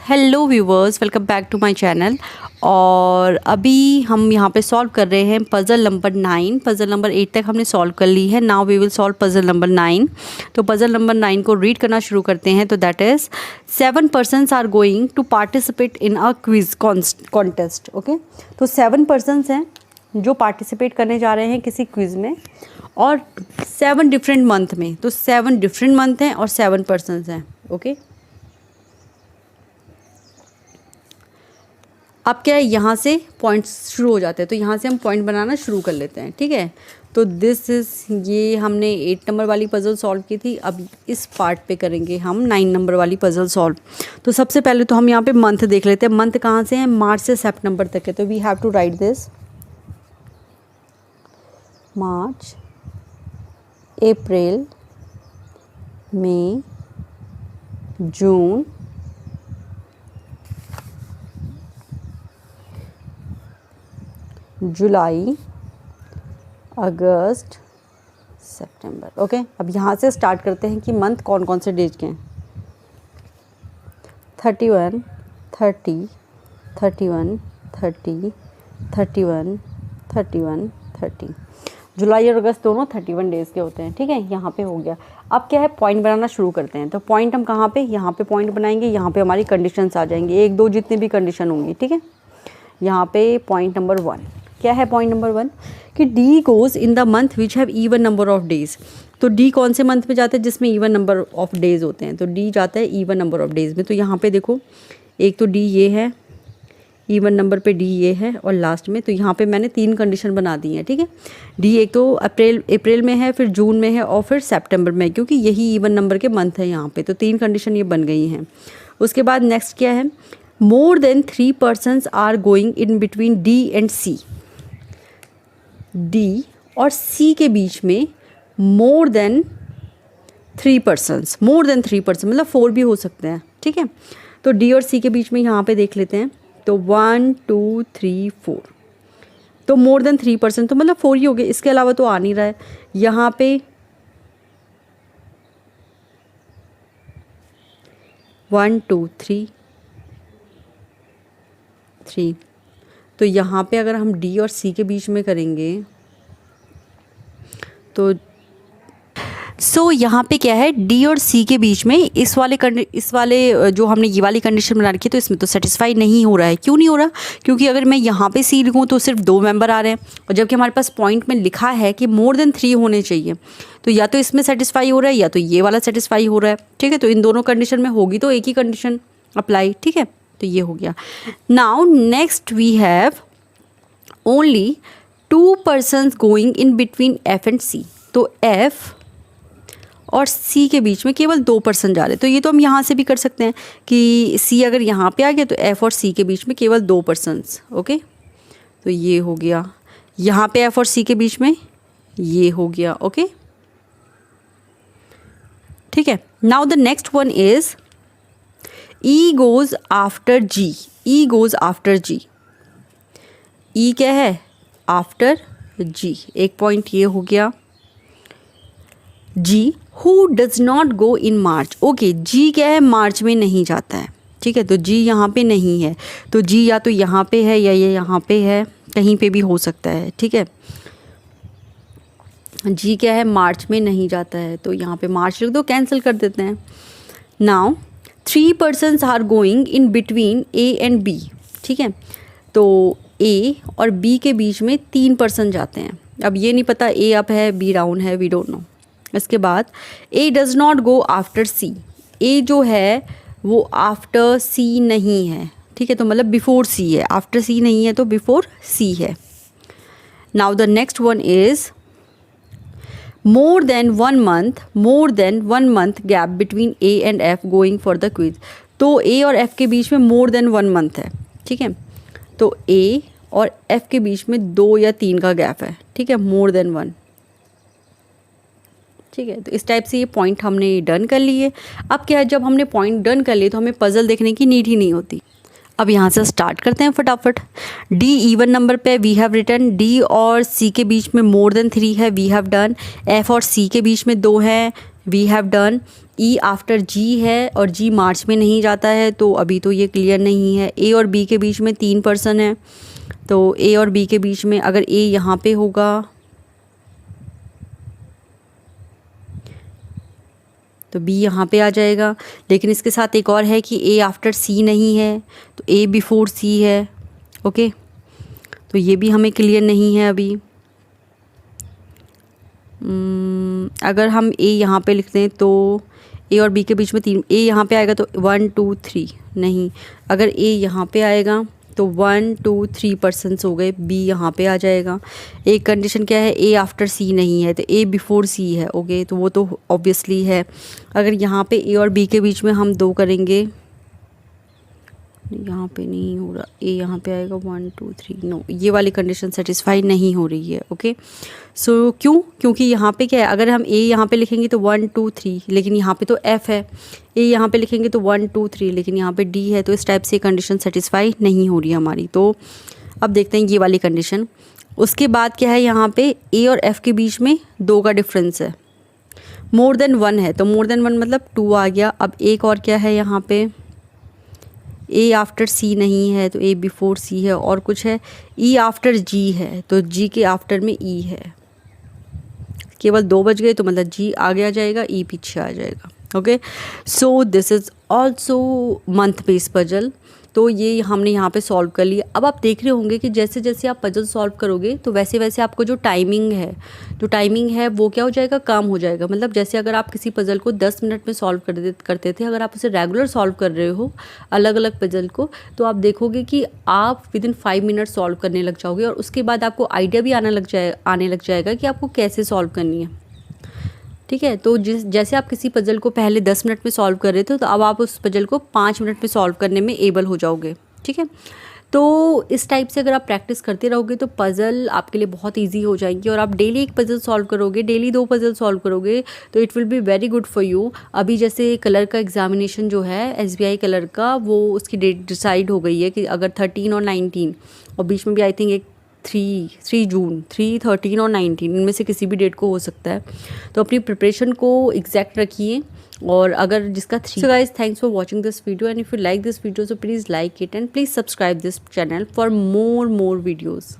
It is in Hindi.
Hello viewers, welcome back to my channel. और अभी हम यहाँ पे सॉल्व कर रहे हैं पज़ल नंबर 9। पज़ल नंबर 8 तक हमने सॉल्व कर ली है। Now we will solve puzzle number 9। तो पज़ल नंबर 9 को रीड करना शुरू करते हैं। तो that is 7 persons are going to participate in a quiz contest. Okay, तो 7 पर्सन्स हैं जो पार्टिसिपेट करने जा रहे हैं किसी क्विज़ में, और 7 डिफरेंट मंथ में। तो 7 डिफरेंट मंथ हैं और 7 पर्सन्स हैं। ओके, अब क्या है, यहाँ से पॉइंट्स शुरू हो जाते हैं। तो यहाँ से हम पॉइंट बनाना शुरू कर लेते हैं। ठीक है, तो दिस इज़, ये हमने 8 नंबर वाली पज़ल सॉल्व की थी। अब इस पार्ट पे करेंगे हम 9 नंबर वाली पज़ल सॉल्व। तो सबसे पहले तो हम यहाँ पे मंथ देख लेते हैं। मंथ कहाँ से हैं? मार्च से सितंबर तक है। तो we have to write this March, April, May, June, July, August, September. Okay, अब यहाँ से स्टार्ट करते हैं कि मंथ कौन कौन से डेट के हैं। 31, 30, 31, 30, 31, 31, 30। जुलाई और अगस्त दोनों 31 डेज़ के होते हैं। ठीक है, यहाँ पे हो गया। अब क्या है, पॉइंट बनाना शुरू करते हैं। तो पॉइंट हम कहाँ पे, यहाँ पे पॉइंट बनाएंगे। यहाँ पे हमारी कंडीशंस आ जाएंगी, 1 2 जितने भी कंडीशन होंगी। ठीक है, यहाँ पे पॉइंट नंबर 1 क्या है? पॉइंट नंबर 1 कि D goes in the month which have even number of days. तो डी कौन से मंथ में जाता है? जिसमें इवन नंबर ऑफ डेज़ होते हैं। तो डी जाता है इवन नंबर ऑफ डेज़ में। तो यहाँ पे देखो, एक तो डी ये है, इवन नंबर पे डी ये है, और लास्ट में तो यहाँ पे मैंने 3 कंडीशन बना दी हैं। ठीक है, डी एक तो अप्रैल में है, फिर जून में है, और फिर सितंबर में, क्योंकि यही इवन नंबर के मंथ है यहाँ पे। तो 3 कंडीशन ये बन गई हैं। उसके बाद नेक्स्ट क्या है? More than 3 persons are going in between D and C. D और सी के बीच में more than 3 persons, more than 3 person मतलब 4 भी हो सकते हैं। ठीक है, तो डी और सी के बीच में यहाँ पे देख लेते हैं। तो 1 2 3 4, तो मोर देन 3 पर्सन तो मतलब 4 ही हो गए, इसके अलावा तो आ नहीं रहा है। यहाँ पे 1 2 3 3, तो यहाँ पे अगर हम डी और सी के बीच में करेंगे तो यहाँ पे क्या है, डी और सी के बीच में इस वाले जो हमने ये वाली कंडीशन बना रखी है, तो इसमें तो सेटिस्फाई नहीं हो रहा है। क्यों नहीं हो रहा? क्योंकि अगर मैं यहाँ पे सी लिखूँ तो सिर्फ 2 मेंबर आ रहे हैं, और जबकि हमारे पास पॉइंट में लिखा है कि मोर देन 3 होने चाहिए। तो या तो इसमें सेटिस्फाई हो रहा है, या तो ये वाला सेटिस्फाई हो रहा है। ठीक है, तो इन दोनों कंडीशन में होगी तो एक ही कंडीशन अप्लाई। ठीक है, तो ये हो गया। Now next we have only 2 persons going in between F and C. तो एफ और सी के बीच में केवल 2 पर्सन जा रहे हैं। तो ये तो हम यहाँ से भी कर सकते हैं कि सी अगर यहाँ पे आ गया तो एफ और सी के बीच में केवल 2 पर्सन्स। ओके, तो ये हो गया। यहाँ पे एफ और सी के बीच में ये हो गया। ओके, ठीक है। Now the next one is E goes after G. E goes after G. E क्या है? After G. एक पॉइंट ये हो गया। G who does not go in March. Okay, G क्या है? मार्च में नहीं जाता है। ठीक है, तो जी यहाँ पे नहीं है। तो जी या तो यहाँ पे है या ये यहाँ पे है, कहीं पे भी हो सकता है। ठीक है, जी क्या है? मार्च में नहीं जाता है। तो यहाँ पे मार्च लिख दो, कैंसिल कर देते हैं। Now 3 persons are going in between A and B. ठीक है, तो ए और बी के बीच में 3 पर्सन जाते हैं। अब ये नहीं पता ए अप है बी डाउन है, वी डोंट नो। इसके बाद ए डज़ नॉट गो आफ्टर सी। ए जो है वो आफ्टर सी नहीं है। ठीक है, तो मतलब बिफोर सी है। आफ्टर सी नहीं है तो बिफोर सी है। Now the next one is more than 1 month, more than 1 month gap between A and F going for the quiz. तो ए और एफ के बीच में मोर देन 1 मंथ है। ठीक है, तो ए और एफ के बीच में 2 या 3 का गैप है। ठीक है, मोर देन 1। ठीक है, तो इस टाइप से ये पॉइंट हमने डन कर लिए। अब क्या है, जब हमने पॉइंट डन कर लिए तो हमें पज़ल देखने की नीड ही नहीं होती। अब यहाँ से स्टार्ट करते हैं फटाफट। डी इवन नंबर पे वी हैव रिटन। डी और सी के बीच में मोर देन 3 है, वी हैव डन। एफ और सी के बीच में 2 है, we have done. E after G है और जी मार्च में नहीं जाता है, तो अभी तो ये क्लियर नहीं है। ए और बी के बीच में 3 पर्सन है, तो ए और बी के बीच में अगर ए यहाँ पे होगा तो बी यहाँ पे आ जाएगा। लेकिन इसके साथ एक और है कि ए आफ्टर सी नहीं है, तो ए बिफोर सी है। ओके, तो ये भी हमें क्लियर नहीं है अभी। अगर हम ए यहाँ पे लिखते हैं तो ए और बी के बीच में 3, ए यहाँ पे आएगा तो 1 2 3 नहीं। अगर ए यहाँ पे आएगा तो 1 2 3 पर्सन्स हो गए, बी यहाँ पे आ जाएगा। एक कंडीशन क्या है, ए आफ्टर सी नहीं है, तो ए बिफोर सी है। ओके, तो वो तो ऑब्वियसली है। अगर यहाँ पे ए और बी के बीच में हम 2 करेंगे, यहाँ पे नहीं हो रहा, ए यहाँ पे आएगा 1 2 3, नो, ये वाली कंडीशन सेटिस्फाई नहीं हो रही है। ओके, सो क्योंकि यहाँ पे क्या है, अगर हम ए यहाँ पे लिखेंगे तो 1 2 3, लेकिन यहाँ पे तो एफ है। ए यहाँ पे लिखेंगे तो 1 2 3, लेकिन यहाँ पे डी है, तो इस टाइप से कंडीशन सेटिस्फाई नहीं हो रही है हमारी। तो अब देखते हैं ये वाली कंडीशन। उसके बाद क्या है, यहाँ पे ए और एफ के बीच में 2 का डिफरेंस है, मोर देन 1 है, तो मोर देन 1 मतलब 2 आ गया। अब एक और क्या है, यहाँ पे ए आफ्टर सी नहीं है, तो ए बिफोर सी है। और कुछ है, ई आफ्टर जी है, तो जी के आफ्टर में ई है। केवल 2 बच गए, तो मतलब जी आगे आ जाएगा, ई पीछे आ जाएगा। Okay, so this is also month based puzzle. तो ये हमने यहाँ पे सॉल्व कर लिया। अब आप देख रहे होंगे कि जैसे जैसे आप पजल सॉल्व करोगे तो वैसे वैसे आपको जो टाइमिंग है वो क्या हो जाएगा, कम हो जाएगा। मतलब जैसे अगर आप किसी पजल को 10 मिनट में सॉल्व करते थे, अगर आप उसे रेगुलर सॉल्व कर रहे हो अलग अलग पजल को, तो आप देखोगे कि आप विदिन 5 मिनट सॉल्व करने लग जाओगे, और उसके बाद आपको आइडिया भी आने लग जाएगा कि आपको कैसे सॉल्व करनी है। ठीक है, तो जैसे आप किसी पजल को पहले 10 मिनट में सॉल्व कर रहे थे, तो अब आप उस पजल को 5 मिनट में सॉल्व करने में एबल हो जाओगे। ठीक है, तो इस टाइप से अगर आप प्रैक्टिस करते रहोगे तो पजल आपके लिए बहुत इजी हो जाएंगी, और आप डेली एक पजल सॉल्व करोगे, डेली 2 पजल सॉल्व करोगे, तो it will be very good for you. अभी जैसे कलर का एग्जामिनेशन जो है SBI कलर का, वो उसकी डेट डिसाइड हो गई है कि अगर 13 और 19, और बीच में भी आई थिंक एक 3 जून, 3 13 और 19 इनमें से किसी भी डेट को हो सकता है। तो अपनी प्रिपरेशन को एग्जैक्ट रखिए। और अगर जिसका 3, so guys, thanks for watching this video, and if you like this video, so please like it and please subscribe this channel for more videos.